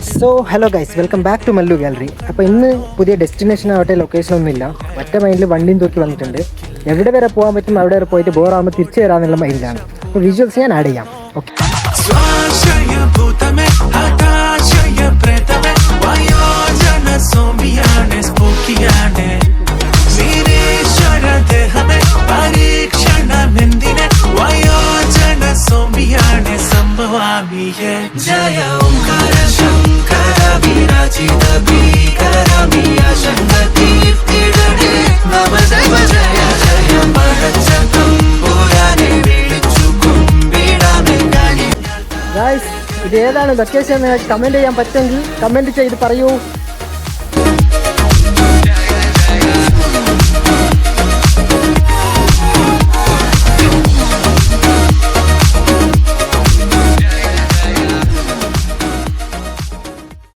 So hello guys, welcome back to Mallu Gallery. അപ്പോൾ ഇന്ന് പുതിയ ഡെസ്റ്റിനേഷൻ ആവട്ടെ ലൊക്കേഷൻ ഒന്നുമില്ല, ഒറ്റ മൈൻഡിൽ വണ്ടിയും തൂക്കി വന്നിട്ടുണ്ട്. എവിടെ വരെ പോകാൻ പറ്റും അവിടെ വരെ പോയിട്ട് ബോറാകുമ്പോൾ തിരിച്ചു വരാമെന്നുള്ള മൈൻഡിലാണ്. അപ്പോൾ വിഷ്വൽസ് ഞാൻ ആഡ് ചെയ്യാം. ഓക്കെ, जय ओंकार शंकर विराजित भीकर शंकतीर्थिगणे नम देव जय जय मरचतुम्बुराने विളിച്ചു കുമ്പിടാമെങ്ങാനി. ഗൈസ്, ഇത് ഏതാണ് ലൊക്കേഷൻ എന്ന് കമൻറ്റ് ചെയ്യാൻ പറ്റുമെങ്കിൽ കമൻറ്റ് ചെയ്ത് പറയൂ.